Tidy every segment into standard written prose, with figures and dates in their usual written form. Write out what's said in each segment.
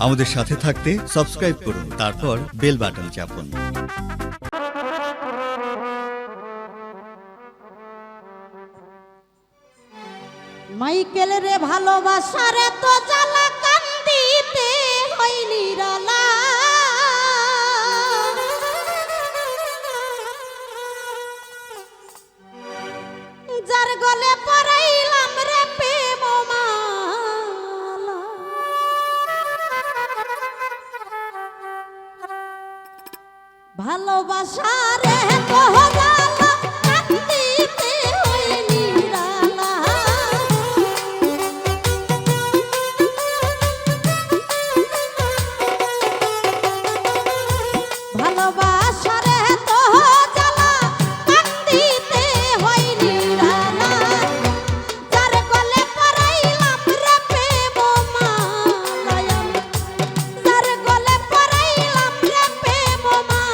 আমাদের সাথে থাকতে সাবস্ক্রাইব করুন, তারপর বেল বাটন চাপুন। মাইকেল রে ভালোবাসার এত জ্বালা কান্দিতে হই নিরালা, যার গলে পরাইলাম রে প্রেম মালা। ভালোবাসার এত জ্বালা কান্দিতে হই নিরালা, ভালোবাসার এত জ্বালা কান্দিতে হই নিরালা, যার গলে পরাইলাম রে প্রেম মালা, যার গলে পরাইলাম রে প্রেম মালা।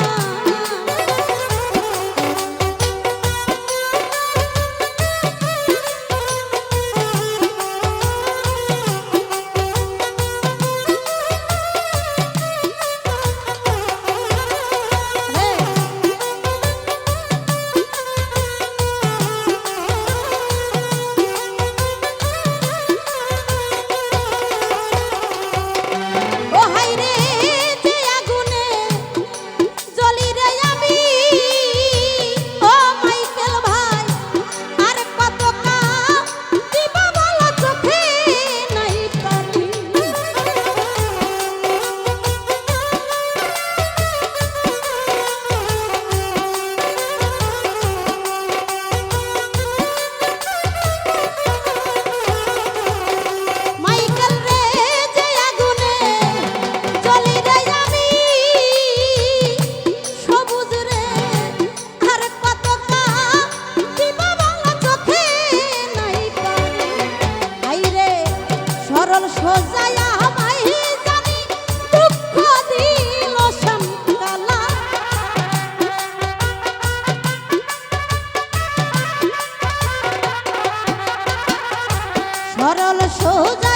ও হায় রে যে আগুনে জ্বলি রে আমি, ও মাইকেল ভাই আর কত কাঁদিব বলো চোখে নাই পানি। মাইকেল রে যে আগুনে জ্বলি রে আমি, সবুজ রে আর কত কাঁদিব বলো চোখে নাই পানি। হায় রে সরল সোজা আমায় জানি দুঃখ দিল শামকালা, সরল সোজা